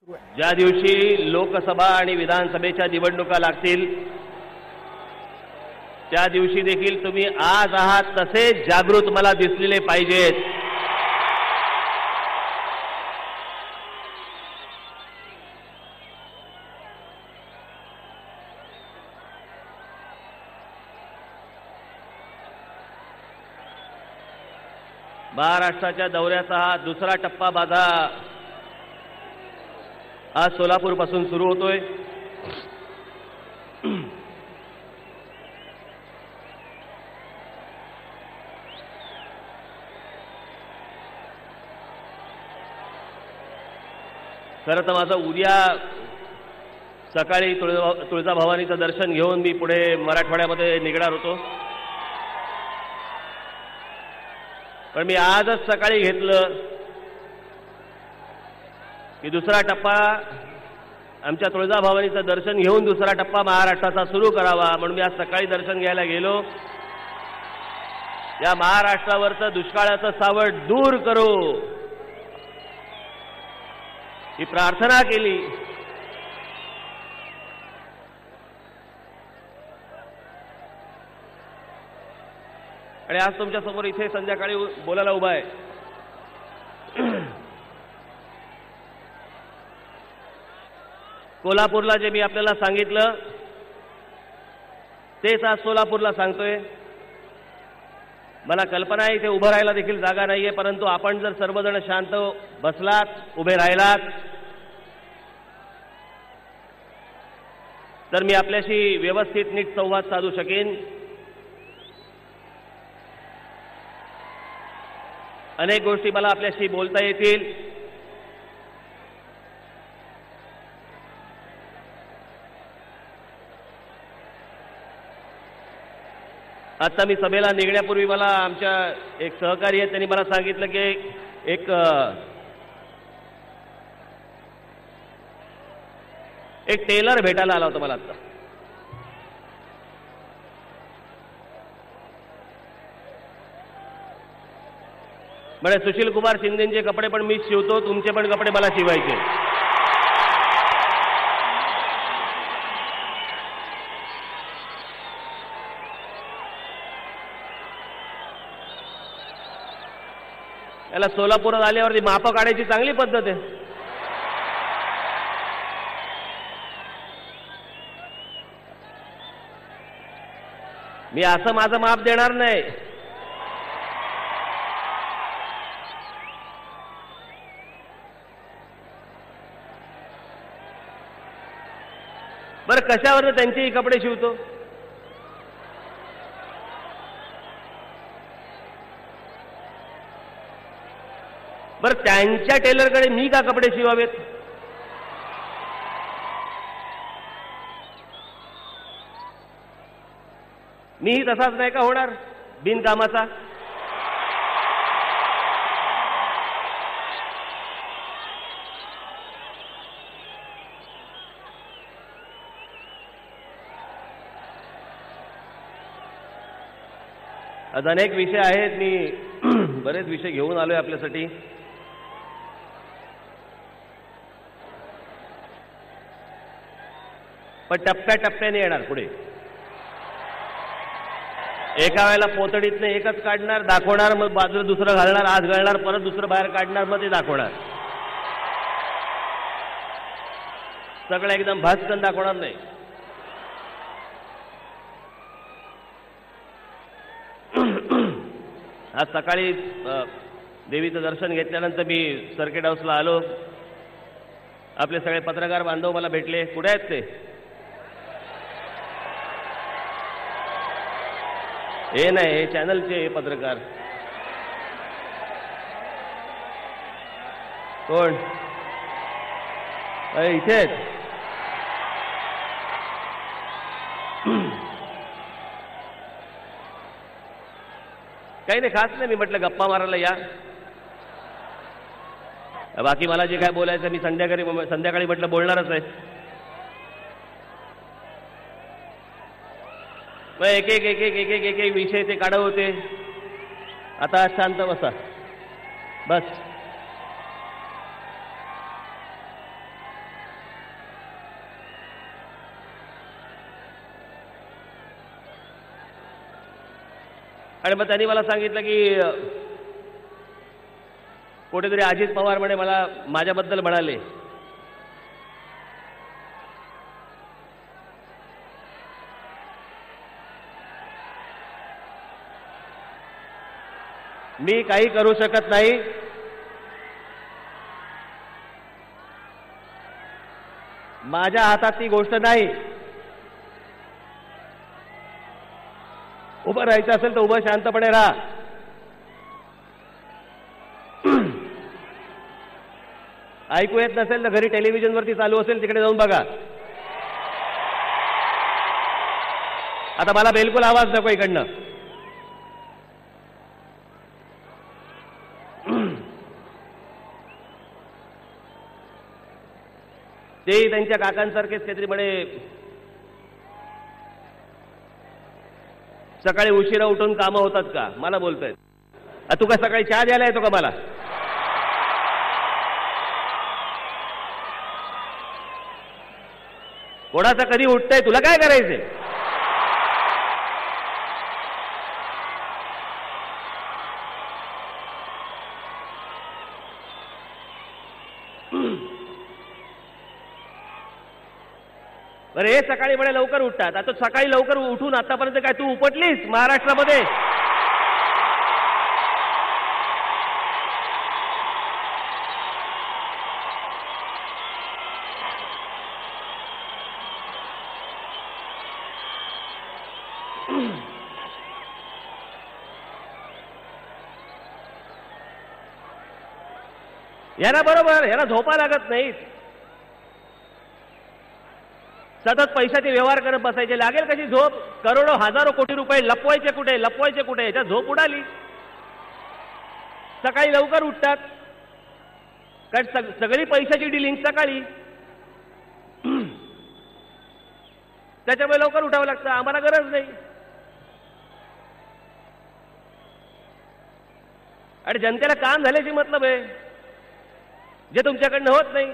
ज्या दिवशी लोकसभा आणि विधानसभेच्या निवडणुका लागतील त्या दिवशी देखील तुम्ही आज आहात तसे जागृत मला दिसलेले पाहिजेत. महाराष्ट्राच्या दौऱ्याचा हा दुसरा टप्पा माझा आज सोलापूर पासून सुरू होतोय. खरं तर माझं उद्या सकाळी तुळजाभवानीचं दर्शन घेऊन मी पुढे मराठवाड्यामध्ये निघणार होतो, पण मी आजच सकाळी घेतलं की दुसरा टप्पा आमच्या तुळजाभवानीचं दर्शन घेऊन दुसरा टप्पा महाराष्ट्राचा सुरू करावा. म्हणून मी आज सकाळी दर्शन घ्यायला गेलो. या महाराष्ट्रावरचं दुष्काळाचं सावट दूर करो ही प्रार्थना केली. आणि आज तुमच्या समोर इथे संध्याकाळी बोलायला उभा आहे. कोल्हापूरला जे मी आपल्याला सांगितलं तेच आज सोलापूरला सांगतोय. मला कल्पना आहे इथे उभं राहायला देखील जागा नाहीये, परंतु आपण जर सर्वजण शांत बसलात, उभे राहिलात, तर मी आपल्याशी व्यवस्थित नीट संवाद साधू शकेन. अनेक गोष्टी मला आपल्याशी बोलता येतील. आता मी सभेला निघण्यापूर्वी मला आमच्या एक सहकारी आहेत, त्यांनी मला सांगितलं की एक टेलर भेटायला आला होता मला आता. म्हणजे सुशील कुमार शिंदेचे कपडे पण मी शिवतो, तुमचे पण कपडे मला शिवायचे. याला सोलापुरात आल्यावरती माप काढायची चांगली पद्धत आहे. मी असं माझं माप देणार नाही. बरं, कशावर त्यांचेही कपडे शिवतो? बरं, त्यांच्या टेलरकडे मी का कपडे शिवावेत? मीही तसाच नाही का होणार बिनकामाचा? आज अनेक विषय आहेत, मी बरेच विषय घेऊन आलोय आपल्यासाठी. पण टप्प्याटप्प्याने येणार पुढे. एका वेळेला पोतडीतनं एकच काढणार, दाखवणार, मग बाजूला दुसरं घालणार, आज घालणार, परत दुसरं बाहेर काढणार, मग ते दाखवणार. सगळं एकदम भास्कन दाखवणार नाही. आज सकाळी देवीचं दर्शन घेतल्यानंतर मी सर्किट हाऊसला आलो. आपले सगळे पत्रकार बांधव मला भेटले. कुठे आहेत ते? हे नाही, हे चॅनलचे पत्रकार. कोण? इथे आहेत. काही नाही, खास नाही. मी म्हटलं गप्पा मारायला या. बाकी मला जे काय बोलायचं मी संध्याकाळी म्हटलं बोलणारच आहे. मग एक एक एक एक एक एक एक एक विषय ते काढत होते. आता शांत बसा बस. आणि मग त्यांनी मला सांगितलं की कुठेतरी अजित पवार म्हणे मला माझ्याबद्दल म्हणाले मी काही करू शकत नाही, माझ्या हातात ती गोष्ट नाही. उभं राहायचं असेल तर उभं शांतपणे राहा. ऐकू येत नसेल तर घरी टेलिव्हिजनवरती चालू असेल तिकडे जाऊन बघा. आता मला बिलकुल आवाज नको इकडनं. तेही त्यांच्या काकांसारखेच काहीतरी म्हणे सकाळी उशिरा उठून कामं होतात का मला बोलतायत. तू काय सकाळी चहा द्यायला येतो का मला? कोणाचं कधी उठतंय तुला काय करायचंय? बरं हे सकाळी म्हणे लवकर उठतात. आता सकाळी लवकर उठून आतापर्यंत काय तू उपटलीस महाराष्ट्रामध्ये? यांना बरोबर यांना झोपा लागत नाहीत. सतत पैशाचे व्यवहार करत बसायचे. लागेल कशी झोप? करोडो हजारो कोटी रुपये लपवायचे कुठे लपवायचे कुठे याच्यात झोप उडाली. सकाळी लवकर उठतात कारण सगळी पैशाची डिलिंग सकाळी, त्याच्यामुळे लवकर उठावं लागतं. आम्हाला गरज नाही. आणि जनतेला काम झाल्याची मतलब आहे जे तुमच्याकडनं होत नाही.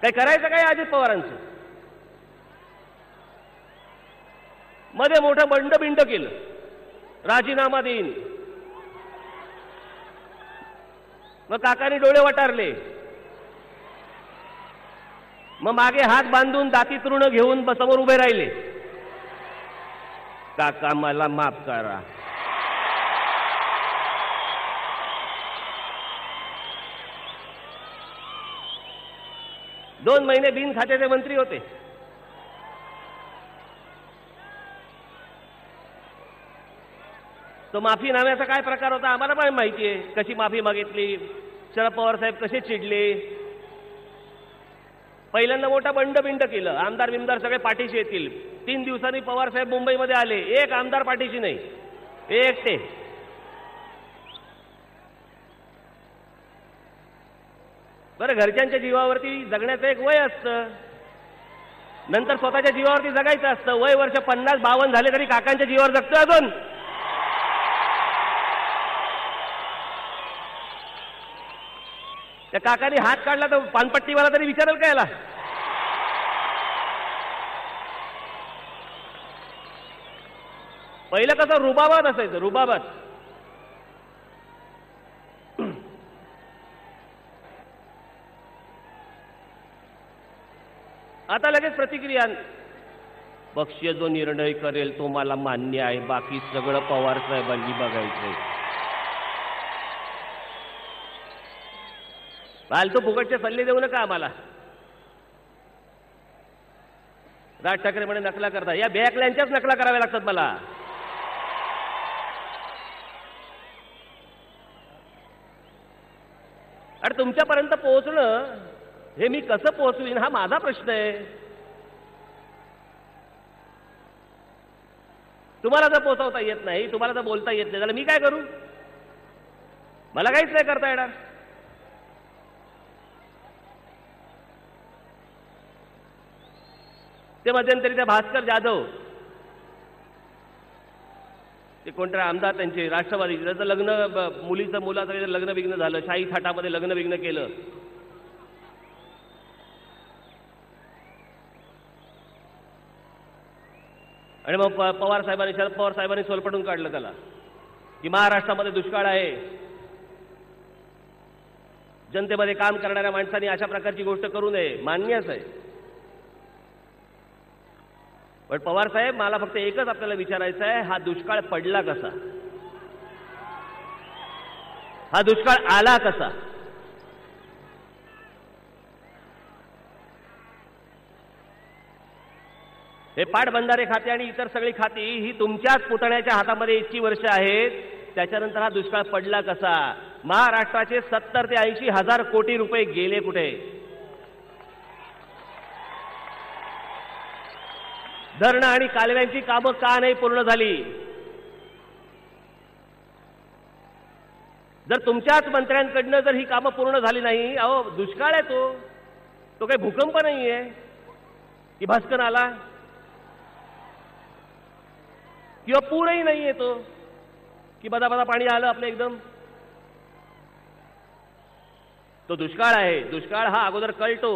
काय करायचं काय अजित पवारांचं? मध्ये मोठं बंड केलं, राजीनामा देईन. मग काकांनी डोळे वटारले. मग मागे हात बांधून दाती तृण घेऊन समोर उभे राहिले. काका मला माफ करा. दोन महिने बिन खात्याचे मंत्री होते. तो माफीनाम्याचा काय प्रकार होता आम्हाला पण माहिती आहे. कशी माफी मागितली, शरद पवार साहेब कसे चिडले. पहिल्यांदा मोठा बंड केलं. आमदार बिमदार सगळे पाठीशी येतील. 3 दिवसांनी पवार साहेब मुंबईमध्ये आले. एक आमदार पाठीशी नाही, एकटे. बरं घरच्यांच्या जीवावरती जगण्याचं एक वय असतं, नंतर स्वतःच्या जीवावरती जगायचं असतं. वय वर्ष 50-52 झाले तरी काकांच्या जीवावर जगतोय अजून. त्या काकांनी हात काढला तर पानपट्टीवाला तरी विचारेल का याला? पहिलं कसं रुबाबात असायचं, रुबाबात. आता लगेच प्रतिक्रिया. पक्ष जो निर्णय करेल तो मला मान्य आहे, बाकी सगळं पवार साहेबांनी बघायचंय. फालतू फुकटचे सल्ले देऊ नका आम्हाला. राज ठाकरे म्हणे नकला करता. या बॅकल्यांच्याच नकला कराव्या लागतात मला. आणि तुमच्यापर्यंत पोहोचणं हे मी कसं पोहोचवीन हा माझा प्रश्न आहे. तुम्हाला जर पोहोचवता येत नाही, तुम्हाला जर बोलता येत नाही, तर मी काय करू? मला काहीच नाही करता येणार. ते मध्यंतरी त्या भास्कर जाधव ते कोणत्या आमदार त्यांचे राष्ट्रवादी, त्याचं लग्न मुलाचं लग्न विघ्न झालं. शाही थाटामध्ये लग्न विघ्न केलं. आणि मग पवार साहेबांनी, शरद पवार साहेबांनी सोलपटून काढलं त्याला की महाराष्ट्रामध्ये दुष्काळ आहे. जनतेमध्ये काम करणाऱ्या माणसांनी अशा प्रकारची गोष्ट करू नये, मान्यच आहे. पण पवार साहेब, मला फक्त एकच आपल्याला विचारायचं आहे, हा दुष्काळ पडला कसा? हा दुष्काळ आला कसा? हे पाटबंधारे खाते आणि इतर सगळी खाती ही तुमच्याच पुतण्याच्या हातामध्ये इतकी वर्ष आहेत. त्याच्यानंतर हा दुष्काळ पडला कसा? महाराष्ट्राचे 70 ते 80 हजार कोटी रुपये गेले कुठे? धरणं आणि कालव्यांची कामं का नाही पूर्ण झाली? जर तुमच्याच मंत्र्यांकडनं जर ही कामं पूर्ण झाली नाही, अहो दुष्काळ आहे तो काही भूकंप नाहीये की भस्कन आला, किंवा पूरही नाहीये तो की बदा बदा पाणी आलं आपलं एकदम. तो दुष्काळ आहे. दुष्काळ हा अगोदर कळतो.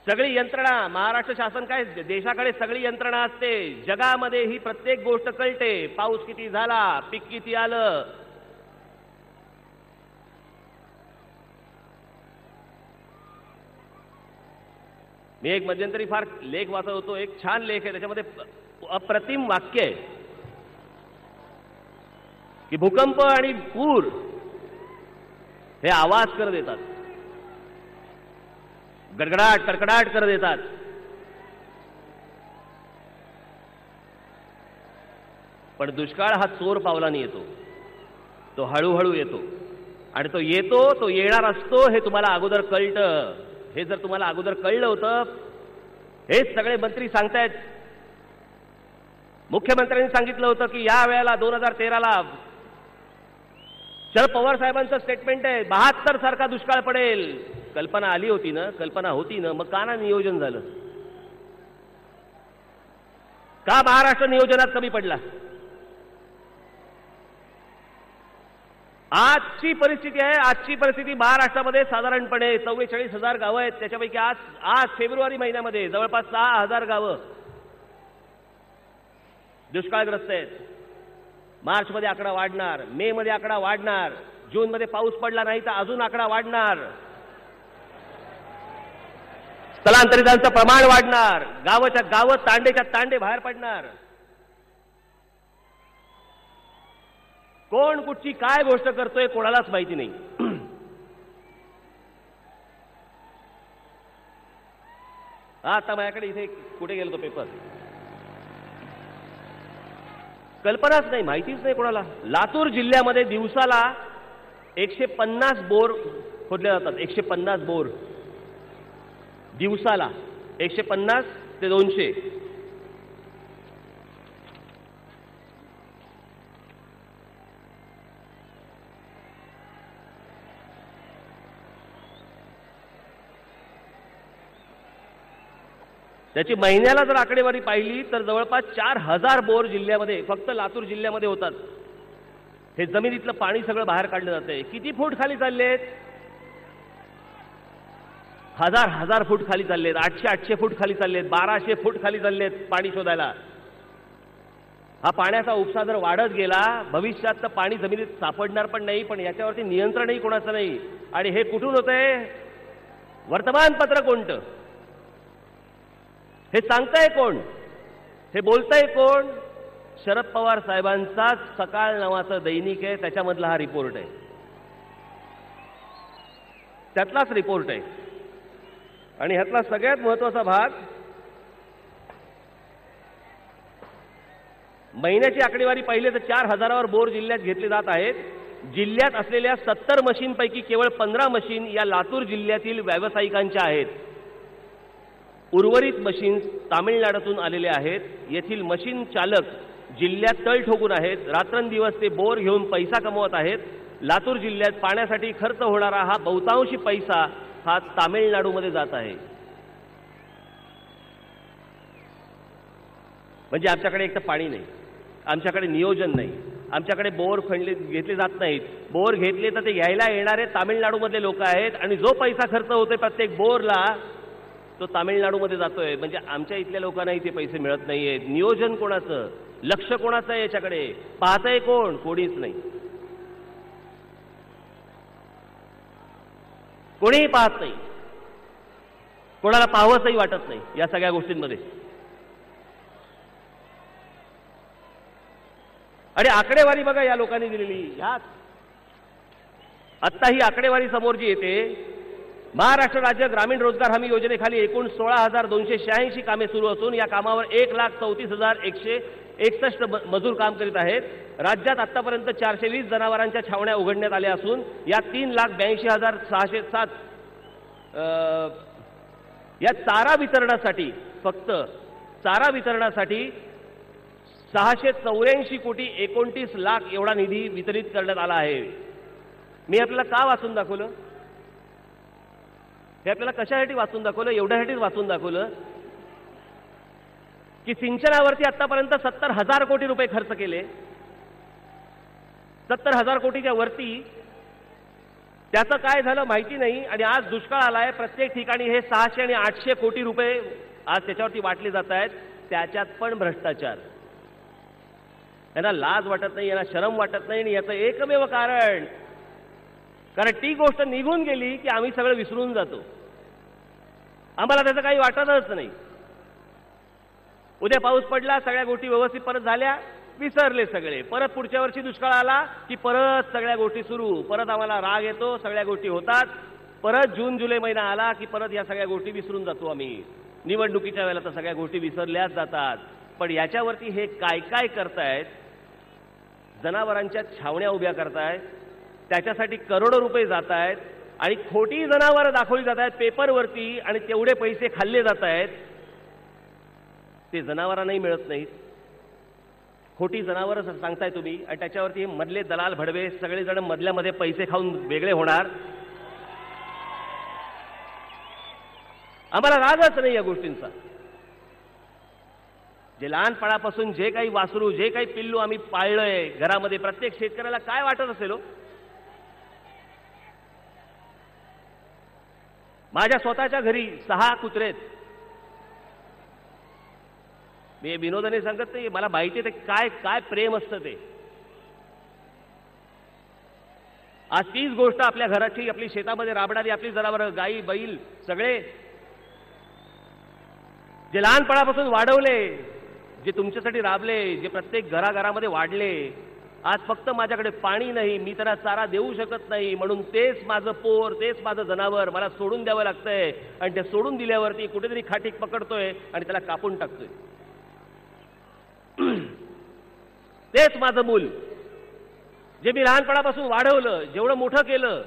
सगळी यंत्रणा, महाराष्ट्र शासन काय, देशाकडे सगळी यंत्रणा असते. जगामध्ये ही प्रत्येक गोष्ट कळते. पाऊस किती झाला, पीक किती आलं. मी एक मध्यंतरी फार लेख वाचत होतो. एक छान लेख आहे, त्याच्यामध्ये अप्रतिम वाक्य आहे की भूकंप आणि पूर हे आवाज कर देतात, गडगडाट कडकडाट कर देतात. पण दुष्काळ हा चोर पावलाने येतो. तो हळूहळू येतो आणि तो येतो, तो येणार असतो हे तुम्हाला अगोदर कळतं. हे जर तुम्हाला अगोदर कळलं होतं, हेच सगळे मंत्री सांगतायत. मुख्यमंत्र्यांनी सांगितलं होतं की या वेळेला 2013ला शरद पवार साहेबांचं स्टेटमेंट आहे 72 सारखा दुष्काळ पडेल. कल्पना आली होती ना, कल्पना होती ना, मग का ना नियोजन झालं? का महाराष्ट्र नियोजनात कमी पडला? आजची परिस्थिती आहे, आजची परिस्थिती महाराष्ट्रामध्ये साधारणपणे 44,000 गावं आहेत. त्याच्यापैकी आज फेब्रुवारी महिन्यामध्ये जवळपास 6,000 गावं दुष्काळग्रस्त आहेत. मार्चमध्ये आकडा वाढणार, मे मध्ये आकडा वाढणार, जूनमध्ये पाऊस पडला नाही तर अजून आकडा वाढणार, स्थलांतरितांचं प्रमाण वाढणार, गावाच्या गावं तांडेच्या तांडे बाहेर पडणार. कोण कुठची काय गोष्ट करतोय कोणालाच माहिती नाही. आता माझ्याकडे इथे कुठे गेलो तो पेपर, कल्पनाच नाही, माहितीच नाही कोणाला. लातूर जिल्ह्यामध्ये दिवसाला 150 बोर खोदले जातात. 150 बोर दिवसाला, 150 ते 200. त्याची महिन्याला जर आकडेवारी पाहिली तर जवळपास 4,000 बोर जिल्ह्यामध्ये, फक्त लातूर जिल्ह्यामध्ये होतात. हे जमिनीतलं पाणी सगळं बाहेर काढलं जातंय. किती फूट खाली चाललेत? 1000 फूट खाली चाललेत, 800 फूट खाली चाललेत, 1200 फूट खाली चाललेत पाणी शोधायला. हा पाण्याचा उपसा जर वाढत गेला, भविष्यात तर पाणी जमिनीत सापडणार पण नाही, पण याच्यावरती नियंत्रणही कोणाचं नाही. आणि हे कुठून होतंय? वर्तमानपत्र कोणतं? हे सांगताय कोण? हे बोलताय कोण? शरद पवार साहेबांचा सकाळ नावाचं दैनिक आहे, त्याच्यामधला हा रिपोर्ट आहे, त्यातलाच रिपोर्ट आहे. आणि ह्यातला सगळ्यात महत्त्वाचा भाग, महिन्याची आकडेवारी पाहिली तर 4,000वर बोर जिल्ह्यात घेतले जात आहेत. जिल्ह्यात असलेल्या 70 मशीनपैकी केवळ 15 मशीन या लातूर जिल्ह्यातील व्यावसायिकांच्या आहेत. उर्वरित मशीन्स तामिळनाडूतून आलेले आहेत. येथील मशीन चालक जिल्ह्यात तळ ठोकून आहेत. रात्रंदिवस ते बोर घेऊन पैसा कमवत आहेत. लातूर जिल्ह्यात पाण्यासाठी खर्च होणारा हा बहुतांशी पैसा हा तामिळनाडूमध्ये जात आहे. म्हणजे आमच्याकडे एक तर पाणी नाही, आमच्याकडे नियोजन नाही, आमच्याकडे बोर घेतले जात नाहीत. बोर घेतले तर ते घ्यायला येणारे तामिळनाडूमधले लोक आहेत. आणि जो पैसा खर्च होतोय प्रत्येक बोरला, तो तामिळनाडूमध्ये जातोय, म्हणजे आमच्या इथल्या लोकांनाही ते पैसे मिळत नाहीयेत. नियोजन कोणाचं, लक्ष कोणाचं आहे याच्याकडे, पाहतंय कोण? कोणीच नाही, कोणीही पाहत नाही, कोणाला पाहावंसही वाटत नाही या सगळ्या गोष्टींमध्ये. आणि आकडेवारी बघा या लोकांनी दिलेली, ह्यात आत्ता ही आकडेवारी समोर जी येते, महाराष्ट्र राज्य ग्रामीण रोजगार हमी योजनेखाली एकूण 16,286 कामे सुरू असून या कामावर 1,34,161 मजूर काम करीत आहेत. राज्यात आतापर्यंत 420 जनावरांच्या छावण्या उघडण्यात आल्या असून या 3,82,607 या चारा वितरणासाठी, फक्त चारा वितरणासाठी 684 कोटी 29 लाख एवढा निधी वितरित करण्यात आला आहे. मी आपल्याला का वाचून दाखवलं? हे आपल्याला कशासाठी वाचून दाखवलं? एवढ्यासाठीच वाचून दाखवलं की सिंचनावरती आतापर्यंत 70,000 कोटी रुपये खर्च केले. 70,000 कोटीच्या वरती. त्याचं काय झालं माहिती नाही. आणि आज दुष्काळ आलाय, प्रत्येक ठिकाणी हे 600 आणि 800 कोटी रुपये आज त्याच्यावरती वाटले जात आहेत. त्याच्यात पण भ्रष्टाचार. यांना लाज वाटत नाही, यांना शरम वाटत नाही. आणि याचं एकमेव कारण ती गोष्ट निघून गेली की आम्ही सगळं विसरून जातो. आम्हाला त्याचं काही वाटतच नाही. उद्या पाऊस पडला, सगळ्या गोष्टी व्यवस्थित परत झाल्या, विसरले सगळे. परत पुढच्या वर्षी दुष्काळ आला की परत सगळ्या गोष्टी सुरू. परत आम्हाला राग येतो, सगळ्या गोष्टी होतात. परत जून जुलै महिना आला की परत या सगळ्या गोष्टी विसरून जातो आम्ही. निवडणुकीच्या वेळेला तर सगळ्या गोष्टी विसरल्याच जातात. पण याच्यावरती हे काय काय करतायत? जनावरांच्या छावण्या उभ्या करतायत, त्याच्यासाठी करोडो रुपये जात आहेत आणि खोटी जनावरं दाखवली जात आहेत पेपरवरती आणि तेवढे पैसे खाल्ले जात आहेत. ते जनावरांनाही मिळत नाहीत. खोटी जनावरं सांगताय तुम्ही आणि त्याच्यावरती मधले दलाल भडवे सगळेजण मधल्यामध्ये पैसे खाऊन वेगळे होणार. आम्हाला रागच नाही या गोष्टींचा. जे लहानपणापासून जे काही वासरू, जे काही पिल्लू आम्ही पाळलंय घरामध्ये, प्रत्येक शेतकऱ्याला काय वाटत असेल? माझ्या स्वतःच्या घरी 6 कुत्रे आहेत. मी विनोदाने सांगत नाही, मला माहिती ते काय काय प्रेम असतं ते. आज तीच गोष्ट आपल्या घराची, आपली शेतामध्ये राबणारी आपली जनावरं, गाई बैल सगळे जे लहानपणापासून वाढवले, जे तुमच्यासाठी राबले, जे प्रत्येक घराघरामध्ये वाढले, आज फक्त माझ्याकडे पाणी नाही, मी त्याला चारा देऊ शकत नाही, म्हणून तेच माझं पोर, तेच माझं जनावर मला सोडून द्यावं लागतंय. आणि ते सोडून दिल्यावरती कुठेतरी खाटीक पकडतोय आणि त्याला कापून टाकतोय. तेच माझं मूल, जे मी लहानपणापासून वाढवलं, जेवढं मोठं केलं,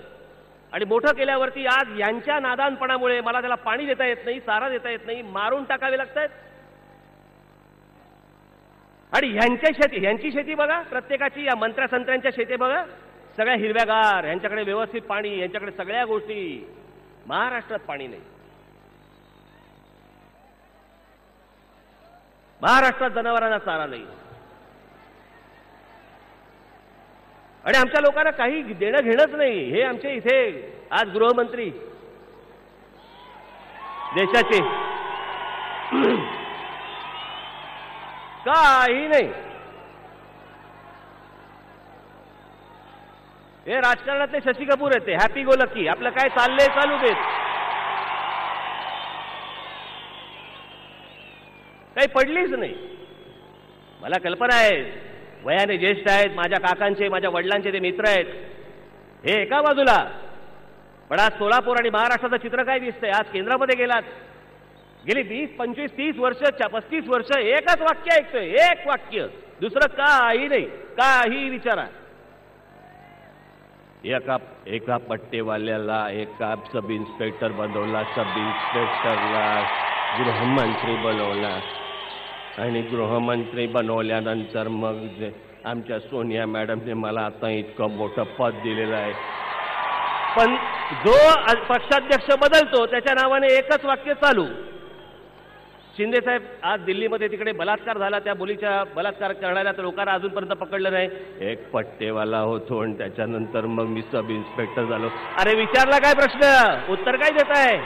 आणि मोठं केल्यावरती आज यांच्या नादानपणामुळे मला त्याला पाणी देता येत नाही, चारा देता येत नाही, मारून टाकावे लागतात. आणि ह्यांची शेती बघा, प्रत्येकाची या मंत्र्या-संत्र्यांच्या शेती बघा, सगळ्या हिरव्यागार, यांच्याकडे व्यवस्थित पाणी, यांच्याकडे सगळ्या गोष्टी. महाराष्ट्रात पाणी नाही. महाराष्ट्रात जनावरांना चारा नाही. आणि आमच्या लोकांना काही देणं घेणंच नाही. हे आमचे इथे आज गृहमंत्री देशाचे काही नाही. हे राजकारणातले शशी कपूर आहेत, ते हॅपी गो लकी, आपलं काय चाललंय चालू देत, काही पडलीच नाही. मला कल्पना आहे, वयाने ज्येष्ठ आहेत, माझ्या काकांचे, माझ्या वडिलांचे ते मित्र आहेत, हे एका बाजूला. पण आज सोलापूर आणि महाराष्ट्राचं चित्र काय दिसतंय? आज केंद्रामध्ये गेलात, गेली 20, 25, 30 वर्ष, 35 वर्ष एकच वाक्य ऐकतोय, एक वाक्य, दुसरं काही नाही. काही विचारा. एका पट्टेवाल्याला एका सब इन्स्पेक्टर बनवला, सब इन्स्पेक्टरला गृहमंत्री बनवला, आणि गृहमंत्री बनवल्यानंतर मग आमच्या सोनिया मॅडमने मला आता इतकं मोठं पद दिलेलं आहे. पण जो पक्षाध्यक्ष बदलतो त्याच्या नावाने एकच वाक्य चालू. शिंदे साहेब, आज दिल्लीमध्ये तिकडे बलात्कार झाला, त्या मुलीच्या बलात्कार करणाऱ्या लोकांना अजूनपर्यंत पकडलं नाही. एक पट्टेवाला होतो आणि त्याच्यानंतर मग मी सब इन्स्पेक्टर झालो. अरे विचारला काय प्रश्न, उत्तर काय देत आहे?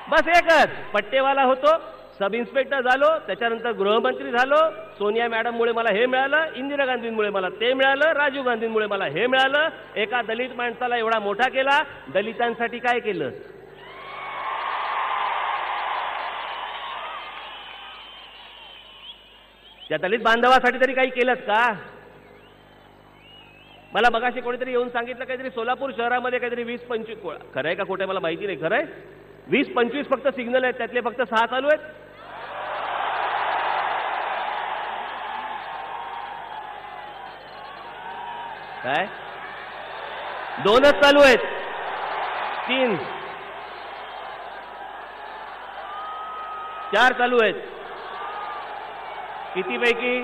बस एकच, पट्टेवाला होतो, सब इन्स्पेक्टर झालो, त्याच्यानंतर गृहमंत्री झालो, सोनिया मॅडममुळे मला हे मिळालं, इंदिरा गांधींमुळे मला ते मिळालं, राजीव गांधींमुळे मला हे मिळालं. एका दलित माणसाला एवढा मोठा केला. दलितांसाठी काय केलं? त्या दलित बांधवासाठी तरी काही केलंच का? मला मगाशी कोणीतरी येऊन सांगितलं काहीतरी सोलापूर शहरामध्ये काहीतरी 20-25, खरंय का खोटं मला माहिती नाही, खरंय 20-25 फक्त सिग्नल आहेत, त्यातले फक्त 6 चालू आहेत. काय 2च चालू आहेत? 3 4 चालू आहेत. किती पैकी?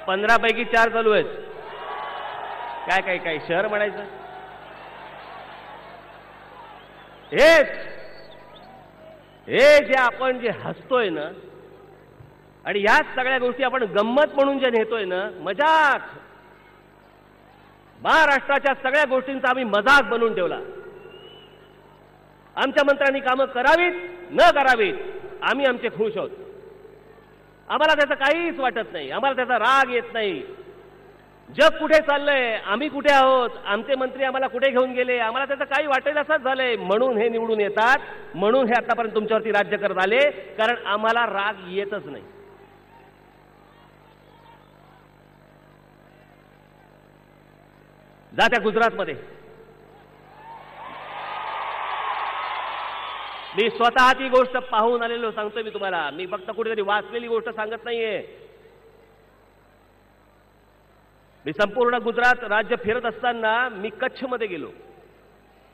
15 पैकी 4 चालू आहेत. काय काय काय शहर म्हणायचं? हे जे आपण जे हसतोय ना, आणि याच सगळ्या गोष्टी आपण गंमत म्हणून जे नेतोय ना, मजाक, महाराष्ट्राच्या सगळ्या गोष्टींचा आम्ही मजाक बनवून ठेवला. आमच्या मंत्र्यांनी कामं करावीत न करावीत, आम्ही आमचे खुश आहोत. आम्हाला त्याचं काहीच वाटत नाही, आम्हाला त्याचा राग येत नाही. जग कुठे चाललंय, आम्ही कुठे आहोत, आमचे मंत्री आम्हाला कुठे घेऊन गेले, आम्हाला त्याचं काही वाटेल असंच झालंय. म्हणून हे निवडून येतात, म्हणून हे आतापर्यंत तुमच्यावरती राज्य करत आले, कारण आम्हाला राग येतच नाही. जा त्या गुजरातमध्ये, मी स्वतः ती गोष्ट पाहून आलेलो सांगतोय मी तुम्हाला. मी फक्त कुठेतरी वाचलेली गोष्ट सांगत नाहीये. मी संपूर्ण गुजरात राज्य फिरत असताना मी कच्छमध्ये गेलो,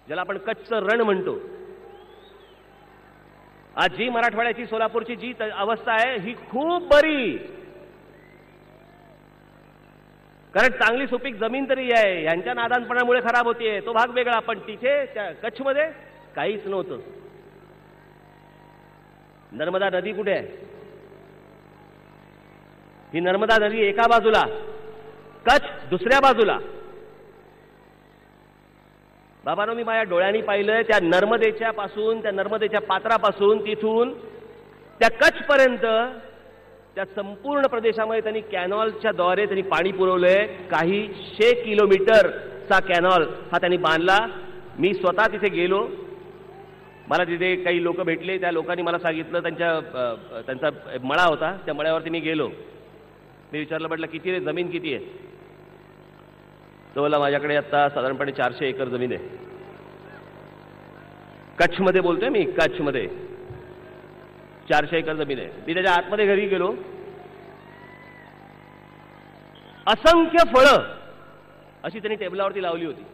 ज्याला आपण कच्छचं रण म्हणतो. आज जी मराठवाड्याची, सोलापूरची जी अवस्था आहे ही खूप बरी, कारण चांगली सुपीक जमीन तरी आहे. यांच्या नादानपणामुळे खराब होतीये, तो भाग वेगळा. पण तिथे त्या कच्छमध्ये काहीच नव्हतं. नर्मदा नदी कुठे आहे? ही नर्मदा नदी एका बाजूला, कच्छ दुसऱ्या बाजूला. बाबांनो, मी माझ्या डोळ्यांनी पाहिलंय त्या नर्मदेच्या पासून, त्या नर्मदेच्या पात्रापासून तिथून त्या कच्छ पर्यंत, त्या संपूर्ण प्रदेशामध्ये त्यांनी कॅनॉलच्या द्वारे त्यांनी पाणी पुरवलंय. काही 100 किलोमीटरचा कॅनॉल हा त्यांनी बांधला. मी स्वतः तिथे गेलो, मला तिथे काही लोक भेटले. त्या लोकांनी मला सांगितलं, त्यांचा मळा होता, त्या मळ्यावरती मी गेलो. मी विचारलं, म्हटलं किती रे, जमीन किती आहे? तो बोला, माझ्याकडे आता साधारणपणे 400 एकर जमीन आहे. कच्छमध्ये बोलतोय मी, कच्छमध्ये 400 एकर जमीन आहे. मी त्याच्या आतमध्ये घरी गेलो, असंख्य फळं अशी त्यांनी टेबलावरती लावली होती.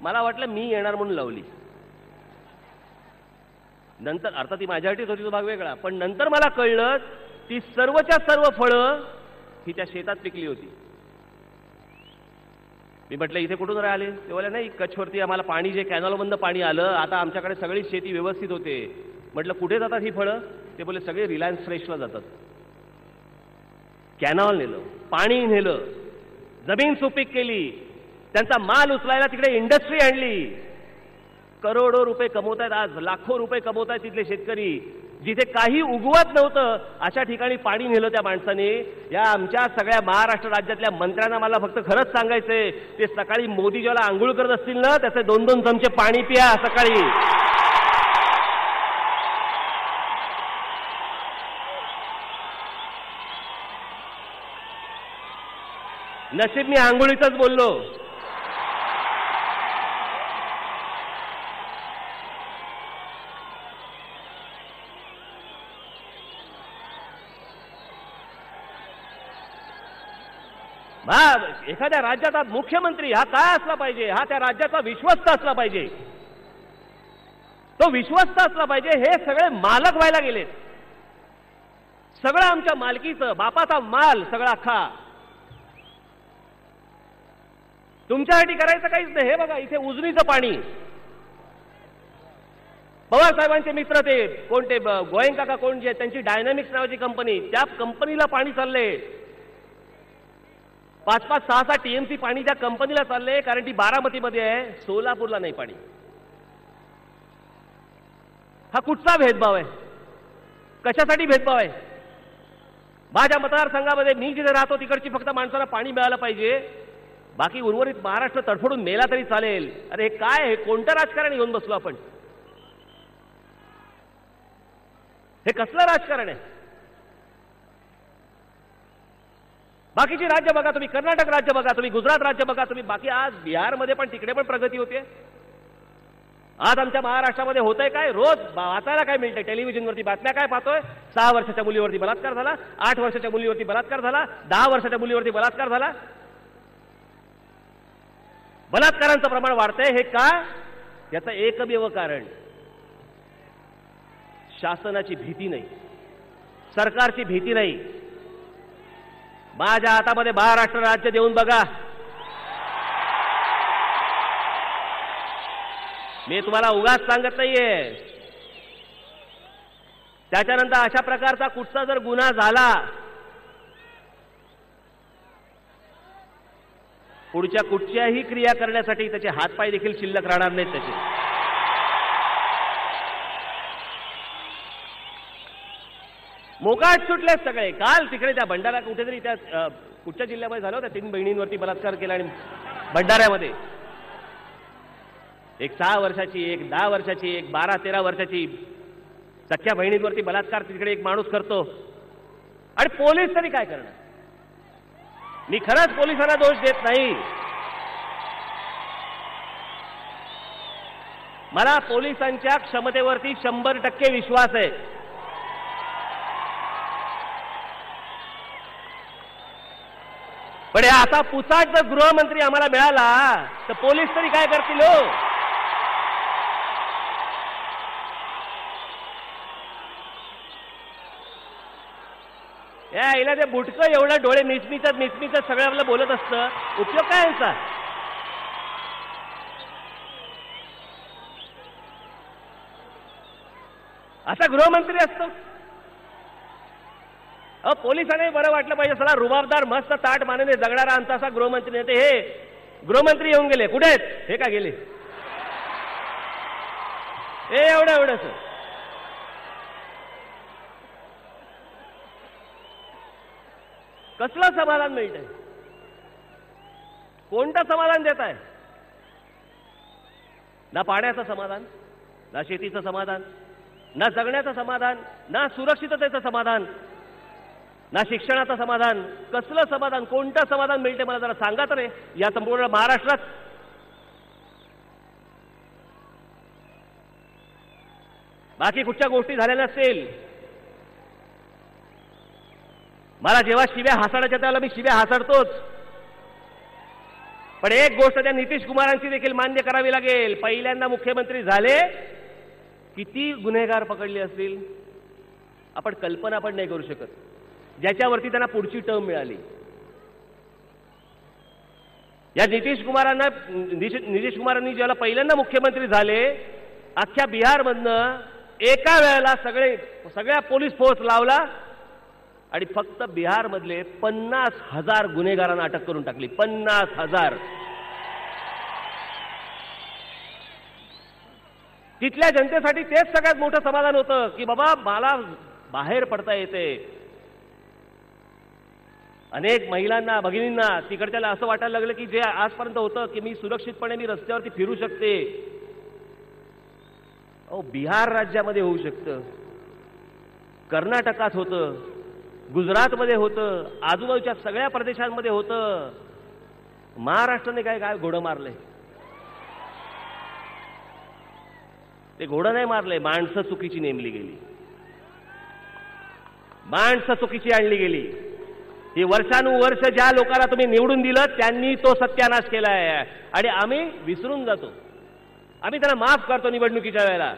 मला वाटलं मी येणार म्हणून लावली. नंतर अर्थात ती माझ्यासाठीच होती, तो भाग वेगळा. पण नंतर मला कळलं ती सर्वच्या सर्व फळं ही त्या शेतात पिकली होती. मी म्हटलं, इथे कुठून राहिले? ते बोलले, नाही, कच्छवरती आम्हाला पाणी, जे कॅनॉलमधनं पाणी आलं, आता आमच्याकडे सगळी शेती व्यवस्थित होते. म्हटलं, कुठे जातात ही फळं? ते बोलले, सगळे रिलायन्स फ्रेशला जातात. कॅनॉल नेलं, पाणी नेलं, जमीन सुपीक केली, त्यांचा माल उचलायला तिकडे इंडस्ट्री आणली. करोडो रुपये कमवतायत आज, लाखो रुपये कमवतायत तिथले शेतकरी. जिथे काही उगवत नव्हतं अशा ठिकाणी पाणी नेलं त्या माणसाने. या आमच्या सगळ्या महाराष्ट्र राज्यातल्या मंत्र्यांना मला फक्त खरंच सांगायचंय, ते सकाळी मोदी जेव्हा आंघोळ करत असतील ना, त्याचे 2-2 चमचे पाणी पिया सकाळी. नशीब मी आंघोळीतच बोललो. एखाद्या राज्याचा मुख्यमंत्री हा काय असला पाहिजे? हा त्या राज्याचा विश्वस्त असला पाहिजे. तो विश्वस्त असला पाहिजे. हे सगळे मालक व्हायला गेलेत. सगळं आमच्या मालकीचं, बापाचा माल सगळा अख्खा. तुमच्यासाठी करायचं काहीच नाही. हे बघा, इथे उजनीचं पाणी, पवार साहेबांचे मित्र ते कोणते, गोयंका का कोण, जे त्यांची डायनामिक्स नावाची कंपनी, त्या कंपनीला पाणी चाललंय. 5-5, 6-6 TMC पाणी त्या कंपनीला चाललंय, कारण ती बारामतीमध्ये आहे, सोलापूरला नाही पाणी. हा कुठचा भेदभाव आहे? कशासाठी भेदभाव आहे? माझ्या मतदारसंघामध्ये मी जिथे राहतो तिकडची फक्त माणसाला पाणी मिळालं पाहिजे, बाकी उर्वरित महाराष्ट्र तडफडून मेला तरी चालेल. अरे हे काय आहे? कोणतं राजकारण घेऊन बसलो आपण? हे कसलं राजकारण आहे? बाकीची राज्य बघा तुम्ही, कर्नाटक राज्य बघा तुम्ही, गुजरात राज्य बघा तुम्ही, बाकी आज बिहारमध्ये पण तिकडे पण प्रगती होते. आज आमच्या महाराष्ट्रामध्ये होतंय काय? रोज वाचायला काय मिळतंय? टेलिव्हिजनवरती बातम्या काय पाहतोय? 6 वर्षाच्या मुलीवरती बलात्कार झाला, 8 वर्षाच्या मुलीवरती बलात्कार झाला, 10 वर्षाच्या मुलीवरती बलात्कार झाला. बलात्कारांचं प्रमाण वाढतंय. हे का? याचं एकमेव कारण शासनाची भीती नाही, सरकारची भीती नाही. माझ्या हातामध्ये महाराष्ट्र राज्य देऊन बघा. मी तुम्हाला उगाच सांगत नाहीये. त्याच्यानंतर अशा प्रकारचा कुठचा जर गुन्हा झाला, पुढच्या कुठच्याही क्रिया करण्यासाठी त्याचे हातपाय देखील शिल्लक राहणार नाहीत. त्याचे मोकाट सुटले सगळे. काल तिकडे त्या भंडारा कुठेतरी त्या कुठच्या जिल्ह्यामध्ये झालं, त्या 3 बहिणींवरती बलात्कार केला आणि भंडाऱ्यामध्ये एक 6 वर्षाची, एक 10 वर्षाची, एक 12-13 वर्षाची सख्या बहिणींवरती बलात्कार तिकडे एक माणूस करतो आणि पोलीस तरी काय करणार? मी खरंच पोलिसांना दोष देत नाही. मला पोलिसांच्या क्षमतेवरती 100% विश्वास आहे. पण असा पुसाट जर गृहमंत्री आम्हाला मिळाला तर पोलीस तरी काय करतील हो? या इला ते बुटकं एवढं डोळे मिचमिचत सगळं आपलं बोलत असतं, उपयोग काय यांचा? असा गृहमंत्री असतो? पोलिसांनी बरं वाटलं पाहिजे, चला रुबाबदार मस्त ताट मानेने जगणारा आमचा असा गृहमंत्री नाही. हे गृहमंत्री येऊन गेले, कुठे आहेत? हे का गेले? हे एवढंच कसलं समाधान मिळतंय? कोणतं समाधान देत आहे? ना पाण्याचं समाधान, ना शेतीचं समाधान, ना जगण्याचं समाधान, ना सुरक्षिततेचं समाधान, ना शिक्षणाचं समाधान. कसलं समाधान? कोणतं समाधान मिळते मला जरा सांगा तर या संपूर्ण महाराष्ट्रात. बाकी कुठच्या गोष्टी झालेल्या असतील, मला जेव्हा शिव्या हासाडाच्या त्याला मी शिव्या हासडतोच. पण एक गोष्ट त्या नितीश कुमारांची देखील मान्य करावी लागेल. पहिल्यांदा मुख्यमंत्री झाले, किती गुन्हेगार पकडले असतील आपण कल्पना पण नाही करू शकत, ज्याच्यावरती त्यांना पुढची टर्म मिळाली. या नितीश कुमारांनी ज्याला पहिल्यांदा मुख्यमंत्री झाले, अख्ख्या बिहारमधनं एका वेळेला सगळ्या पोलीस फोर्स लावला आणि फक्त बिहारमधले 50,000 गुन्हेगारांना अटक करून टाकली. 50,000. तिथल्या जनतेसाठी तेच सगळ्यात मोठं समाधान होतं की बाबा मला बाहेर पडता येते. अनेक महिलांना, भगिनींना तिकडच्याला असं वाटायला लागलं की जे आजपर्यंत होतं की मी सुरक्षितपणे मी रस्त्यावरती फिरू शकते, बिहार राज्यामध्ये होऊ शकतं, कर्नाटकात होतं, गुजरातमध्ये होतं, आजूबाजूच्या सगळ्या प्रदेशांमध्ये होतं. महाराष्ट्राने काय घोडं मारलंय? ते घोडं नाही मारलंय, माणसं चुकीची नेमली गेली, माणसं चुकीची आणली गेली. ही वर्षानुवर्ष ज्या लोकांना तुम्ही निवडून दिलं त्यांनी तो सत्यानाश केलाय आणि आम्ही विसरून जातो. आम्ही त्यांना माफ करतो निवडणुकीच्या वेळेला.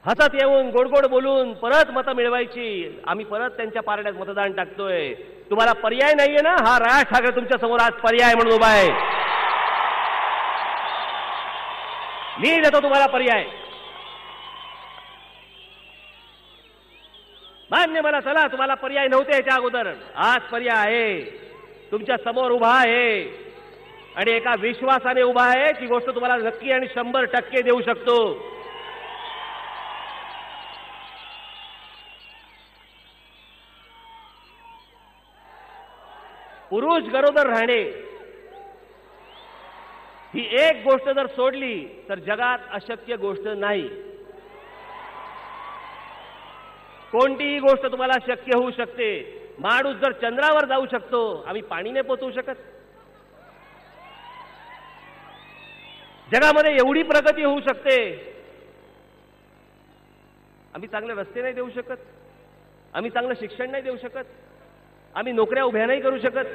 हसत येऊन गोडगोड बोलून परत मतं मिळवायची. आम्ही परत त्यांच्या पारड्यात मतदान टाकतोय. तुम्हाला पर्याय नाहीये ना? हा राज ठाकरे तुमच्या समोर आज पर्याय म्हणून उभा आहे. मी देतो तुम्हाला पर्याय. मान्य मला, चला तुम्हाला पर्याय नव्हते याच्या अगोदर, आज पर्याय आहे. तुमच्या समोर उभा आहे आणि एका विश्वासाने उभा आहे, ती गोष्ट तुम्हाला नक्की आणि 100% देऊ शकतो. पुरुष गरोदर राहणे ही एक गोष्ट जर सोडली तर जगात अशक्य गोष्ट नाही. कोणतीही गोष्ट तुम्हाला शक्य होऊ शकते. माणूस जर चंद्रावर जाऊ शकतो, आम्ही पाणी नाही पोचवू शकत. जगामध्ये एवढी प्रगती होऊ शकते, आम्ही चांगले रस्ते नाही देऊ शकत, आम्ही चांगलं शिक्षण नाही देऊ शकत, आम्ही नोकऱ्या उभ्या नाही करू शकत.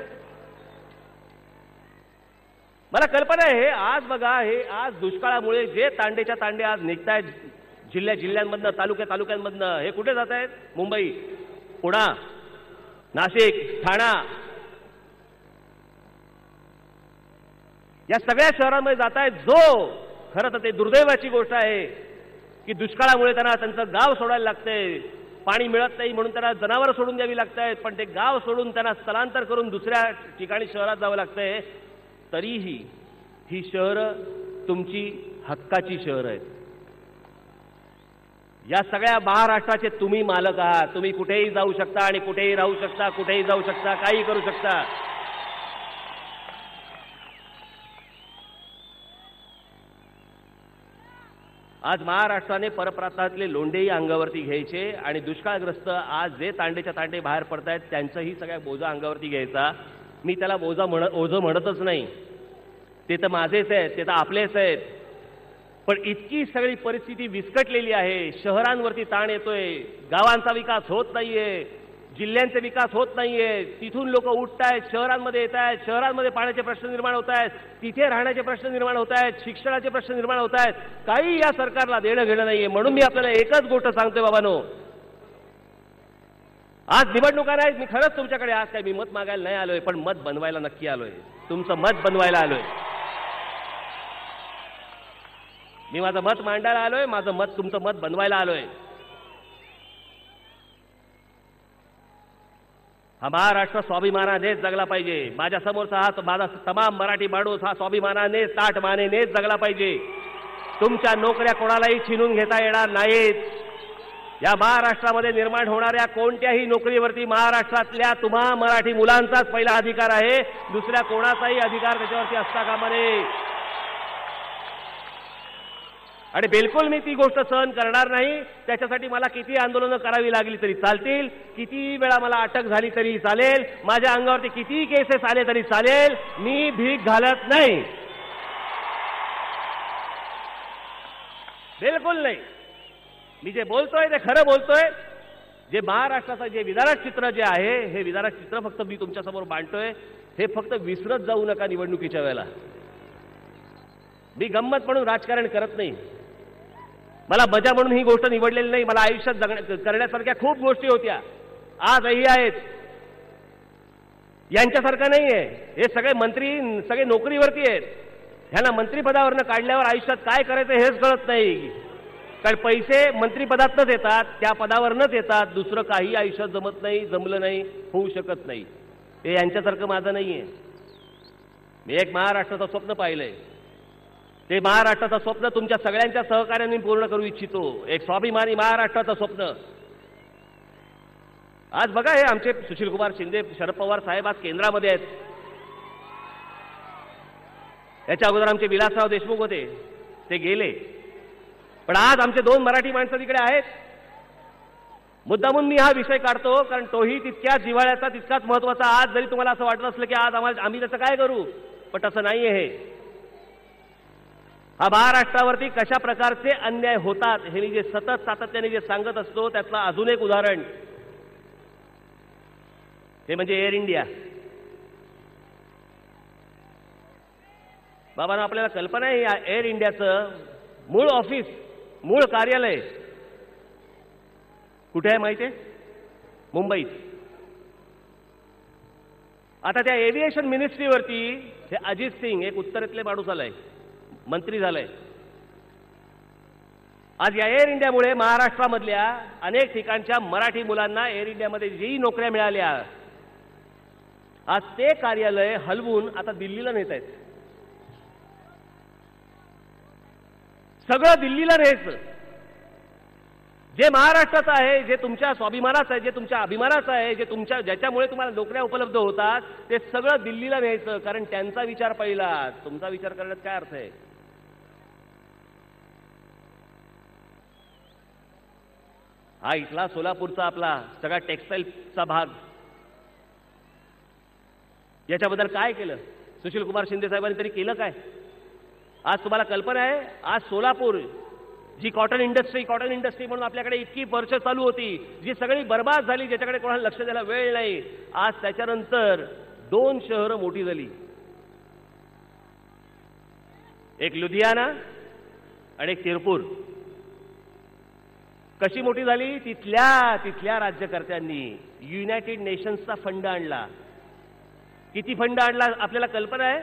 मला कल्पना आहे, आज बघा, हे आज दुष्काळामुळे जे तांडेच्या तांडे आज निघतायत जिल्ह्यांमधनं, तालुक्यांमधनं, हे कुठे जात आहेत? मुंबई, पुणा, नाशिक, ठाणा, या सगळ्या शहरांमध्ये जात आहेत. जो खरं तर ते दुर्दैवाची गोष्ट आहे की दुष्काळामुळे त्यांना त्यांचं गाव सोडायला लागतंय. पाणी मिळत नाही म्हणून त्यांना जनावरं सोडून द्यावी लागतायत, पण ते गाव सोडून त्यांना स्थलांतर करून दुसऱ्या ठिकाणी शहरात जावं लागतंय. तरीही ही शहरं तुमची हक्काची शहरं आहेत. या सगळ्या महाराष्ट्राचे तुम्ही मालक आहात. तुम्ही कुठेही जाऊ शकता आणि कुठेही राहू शकता, कुठेही जाऊ शकता, काही करू शकता. आज महाराष्ट्राने परप्रांतातले लोंढेही अंगावरती घ्यायचे आणि दुष्काळग्रस्त आज जे तांडेच्या तांडे बाहेर पडतायत त्यांचंही सगळ्या बोजा अंगावरती घ्यायचा. मी त्याला ओझं म्हणतच नाही. ते तर माझेच आहेत, ते तर आपलेच आहेत. पण इतकी सगळी परिस्थिती विस्कटलेली आहे. शहरांवरती ताण येतोय, गावांचा विकास होत नाहीये, जिल्ह्यांचे विकास होत नाहीये. तिथून लोक उठतायत, शहरांमध्ये येत आहेत, शहरांमध्ये पाण्याचे प्रश्न निर्माण होत आहेत, तिथे राहण्याचे प्रश्न निर्माण होत आहेत, शिक्षणाचे प्रश्न निर्माण होत आहेत. काही या सरकारला देणं घेणं नाहीये. म्हणून मी आपल्याला एकच गोष्ट सांगतोय बाबांनो, आज निवडणुका नाहीत. मी खरंच तुमच्याकडे आज काय मी मत मागायला नाही आलोय, पण मत बनवायला नक्की आलोय. तुमचं मत बनवायला आलोय. मी माझं मत मांडायला आलोय, माझं मत तुमचं मत बनवायला आलोय. हा महाराष्ट्र स्वाभिमानानेच जगला पाहिजे. माझ्या समोरचा हा माझा तमाम मराठी माणूस हा स्वाभिमानाने ताठ मानेनेच जगला पाहिजे. तुमच्या नोकऱ्या कोणालाही छीनून घेता येणार नाहीत. या महाराष्ट्रामध्ये निर्माण होणाऱ्या कोणत्याही नोकरीवरती महाराष्ट्रातल्या तुम्हा मराठी मुलांचाच पहिला अधिकार आहे. दुसऱ्या कोणाचाही अधिकार त्याच्यावरती असता कामा नये. आणि बिलकुल मी ती गोष्ट सहन करणार नाही. त्याच्यासाठी मला किती आंदोलनं करावी लागली तरी चालतील, किती वेळा मला अटक झाली तरी चालेल, माझ्या अंगावरती किती केसेस आले तरी चालेल. मी भीक घालत नाही, बिलकुल नाही. मी जे बोलतोय ते खरं बोलतोय. जे महाराष्ट्राचं जे विदारक चित्र जे आहे, हे विदारक चित्र फक्त मी तुमच्यासमोर मांडतोय. हे फक्त विसरत जाऊ नका निवडणुकीच्या वेळेला. मी गंमत म्हणून राजकारण करत नाही. मला मजा म्हणून ही गोष्ट निवडलेली नाही. मला आयुष्यात करण्यासारख्या खूप गोष्टी होत्या, आजही आहेत. यांच्यासारखं नाहीये. हे सगळे मंत्री सगळे नोकरीवरती आहेत. ह्यांना मंत्रिपदावरनं काढल्यावर आयुष्यात काय करायचं हेच कळत नाही. कारण पैसे मंत्रिपदातनंच येतात, त्या पदावरनंच येतात. दुसरं काही आयुष्यात जमत नाही, जमलं नाही, होऊ शकत नाही. हे यांच्यासारखं माझं नाहीये. मी एक महाराष्ट्राचं स्वप्न पाहिलंय. ते महाराष्ट्राचं स्वप्न तुमच्या सगळ्यांच्या सहकार्याने पूर्ण करू इच्छितो. एक स्वाभिमानी महाराष्ट्राचं स्वप्न. आज बघा, हे आमचे सुशीलकुमार शिंदे, शरद पवार साहेब आज केंद्रामध्ये आहेत. याच्या अगोदर आमचे विलासराव देशमुख होते, ते गेले. पण आज आमचे दोन मराठी माणसं तिकडे आहेत. मुद्दामून मी हा विषय काढतो कारण तोही तितक्याच जिव्हाळ्याचा, तितकाच महत्वाचा. आज जरी तुम्हाला असं वाटलं असलं की आज आम्ही त्याचं काय करू, पण तसं नाहीये. हे हा महाराष्ट्रावरती कशा प्रकारचे अन्याय होतात हे मी जे सतत सातत्याने जे सांगत असतो त्यातलं अजून एक उदाहरण ते म्हणजे एअर इंडिया. बाबांना आपल्याला कल्पना आहे या एअर इंडियाचं मूळ ऑफिस, मूळ कार्यालय कुठे आहे माहिती आहे? मुंबईत. आता त्या एव्हिएशन मिनिस्ट्रीवरती हे अजित सिंग एक उत्तरेतले माणूस आलाय, मंत्री झालाय. आज या एअर इंडियामुळे महाराष्ट्रामधल्या अनेक ठिकाणच्या मराठी मुलांना एअर इंडियामध्ये जेही नोकऱ्या मिळाल्या आज ते कार्यालय हलवून आता दिल्लीला नेत आहेत. सगळं दिल्लीला न्यायचं. जे महाराष्ट्राचं आहे, जे तुमच्या स्वाभिमानाचं आहे, जे तुमच्या अभिमानाचं आहे, जे तुमच्या ज्याच्यामुळे तुम्हाला नोकऱ्या उपलब्ध होतात, ते सगळं दिल्लीला न्यायचं. कारण त्यांचा विचार पहिला, तुमचा विचार करण्यात काय अर्थ आहे? हा इथला सोलापूरचा आपला सगळा टेक्सटाईलचा भाग, याच्याबद्दल काय केलं सुशील कुमार शिंदे साहेबांनी? तरी केलं काय? आज तुम्हाला कल्पना आहे, आज सोलापूर जी कॉटन इंडस्ट्री म्हणून आपल्याकडे इतकी वर्ष चालू होती, जी सगळी बर्बाद झाली, ज्याच्याकडे कोणाला लक्ष द्यायला वेळ नाही, आज त्याच्यानंतर 2 शहरं मोठी झाली. एक लुधियाना आणि एक तिरपूर. कशी मोठी झाली? तिथल्या राज्यकर्त्यांनी युनायटेड नेशन्सचा फंड आणला. किती फंड आणला आपल्याला कल्पना आहे?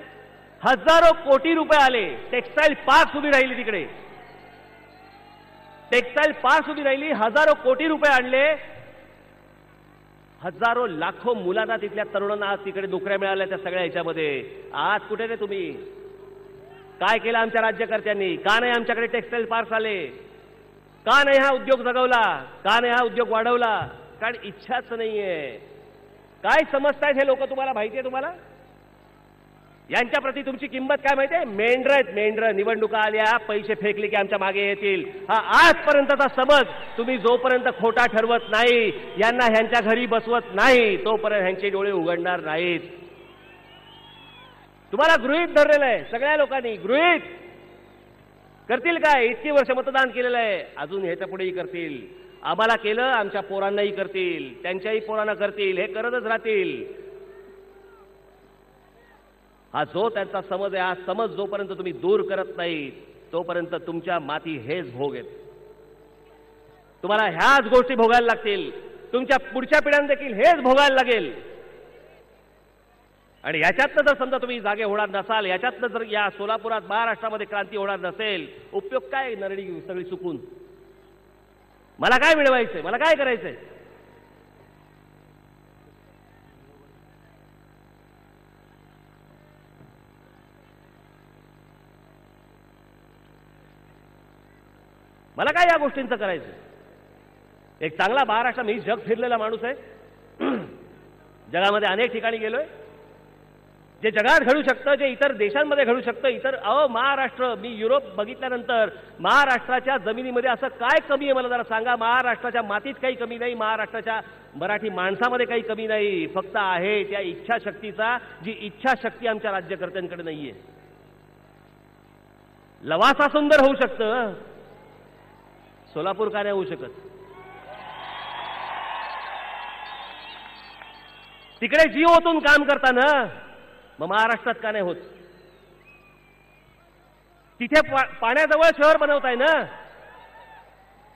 हजारो कोटी रुपये आले. टेक्सटाईल पार्क उभी राहिली तिकडे, टेक्सटाईल पार्क उभी राहिली. हजारो कोटी रुपये आणले. हजारो लाखो मुलांना, तिथल्या तरुणांना आज तिकडे नोकऱ्या मिळाल्या त्या सगळ्या ह्याच्यामध्ये. आज कुठे रे तुम्ही? काय केलं आमच्या राज्यकर्त्यांनी? का नाही आमच्याकडे टेक्सटाईल पार्क आले? का नाही हा उद्योग जगवला? का नाही हा उद्योग वाढवला? कारण इच्छाच नाहीये. काय समजतायत हे लोक तुम्हाला माहिती आहे? तुम्हाला यांच्या प्रती तुमची किंमत काय माहिती आहे? मेंढर आहेत, मेंढर. निवडणुका आल्या, पैसे फेकले की आमच्या मागे येतील, हा आजपर्यंतचा समज तुम्ही जोपर्यंत खोटा ठरवत नाही, यांना ह्यांच्या घरी बसवत नाही, तोपर्यंत ह्यांचे डोळे उघडणार नाहीत. तुम्हाला गृहीत धरलेलं आहे सगळ्या लोकांनी. गृहीत करतील काय? इतकी वर्ष मतदान केलेलं आहे, अजून ह्याच्या पुढेही करतील. आम्हाला केलं, आमच्या पोरांनाही करतील, त्यांच्याही पोरांना करतील, हे करतच राहतील. हा जो त्यांचा समज आहे, हा समज जोपर्यंत तुम्ही दूर करत नाही, तोपर्यंत तुमच्या माती हेच भोग आहेत. तुम्हाला ह्याच गोष्टी भोगायला लागतील. तुमच्या पुढच्या पिढ्यांना देखील हेच भोगायला लागेल. आणि याच्यातनं जर समजा तुम्ही जागे होणार नसाल, याच्यातनं जर या सोलापुरात महाराष्ट्रामध्ये क्रांती होणार नसेल, उपयोग काय? नरडी सगळी चुकून मला काय मिळवायचंय? मला काय करायचंय? मला काय या गोष्टींचं करायचं? एक चांगला महाराष्ट्र, मी जग फिरलेला माणूस आहे, जगामध्ये अनेक ठिकाणी गेलोय. जे जगात घडू शकतं, जे इतर देशांमध्ये घडू शकतं, महाराष्ट्र, मी युरोप बघितल्यानंतर महाराष्ट्राच्या जमिनीमध्ये असं काय कमी आहे मला जरा सांगा? महाराष्ट्राच्या मातीत काही कमी नाही, महाराष्ट्राच्या मराठी माणसामध्ये काही कमी नाही. फक्त आहे त्या इच्छाशक्तीचा, जी इच्छाशक्ती आमच्या राज्यकर्त्यांकडे नाहीये. लवासा सुंदर होऊ शकतं, सोलापूर का नाही होऊ शकत? तिकडे जीव ओतून काम करताना मग महाराष्ट्रात का नाही होत? तिथे पाण्याजवळ शहर बनवताय ना,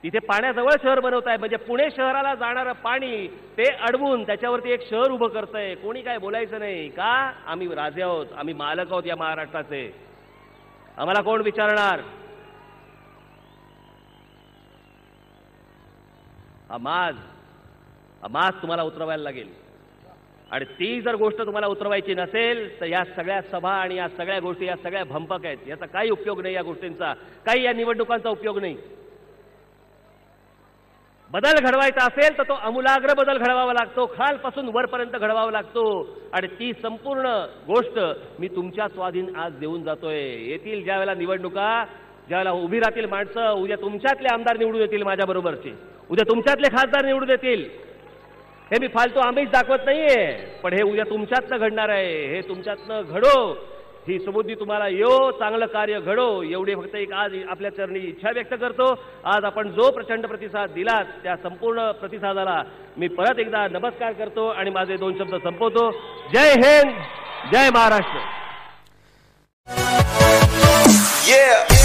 तिथे पाण्याजवळ शहर बनवताय, म्हणजे पुणे शहराला जाणारं पाणी ते अडवून त्याच्यावरती एक शहर उभं करतंय. कोणी काय बोलायचं नाही का? आम्ही राजे आहोत, आम्ही मालक आहोत या महाराष्ट्राचे, आम्हाला कोण विचारणार? माज तुम्हाला उतरवायला लागेल. आणि ती जर गोष्ट तुम्हाला उतरवायची नसेल तर या सगळ्या सभा आणि या सगळ्या गोष्टी, या सगळ्या भंपक आहेत. याचा काही उपयोग नाही, या गोष्टींचा काही, या निवडणुकांचा उपयोग नाही. बदल घडवायचा असेल तर तो आमूलाग्र बदल घडवावा लागतो, खालपासून वरपर्यंत घडवावा लागतो. आणि ती संपूर्ण गोष्ट मी तुमच्या स्वाधीन आज देऊन जातोय. येतील ज्या वेळेला निवडणुका, ज्यावेळेला उभी राहतील माणसं, उद्या तुमच्यातले आमदार निवडून येतील माझ्या बरोबरचे, उद्या तुमच्यातले खासदार निवडून येतील. हे मी फालतू आम्हीच दाखवत नाहीये, पण हे उद्या तुमच्यातनं घडणार आहे. हे तुमच्यातनं घडो, ही समृद्धी तुम्हाला येऊ, चांगलं कार्य घडो, एवढी फक्त एक आज आपल्या चरणी इच्छा व्यक्त करतो. आज आपण जो प्रचंड प्रतिसाद दिलात त्या संपूर्ण प्रतिसादाला मी परत एकदा नमस्कार करतो आणि माझे 2 शब्द संपवतो. जय हिंद, जय महाराष्ट्र. Yeah.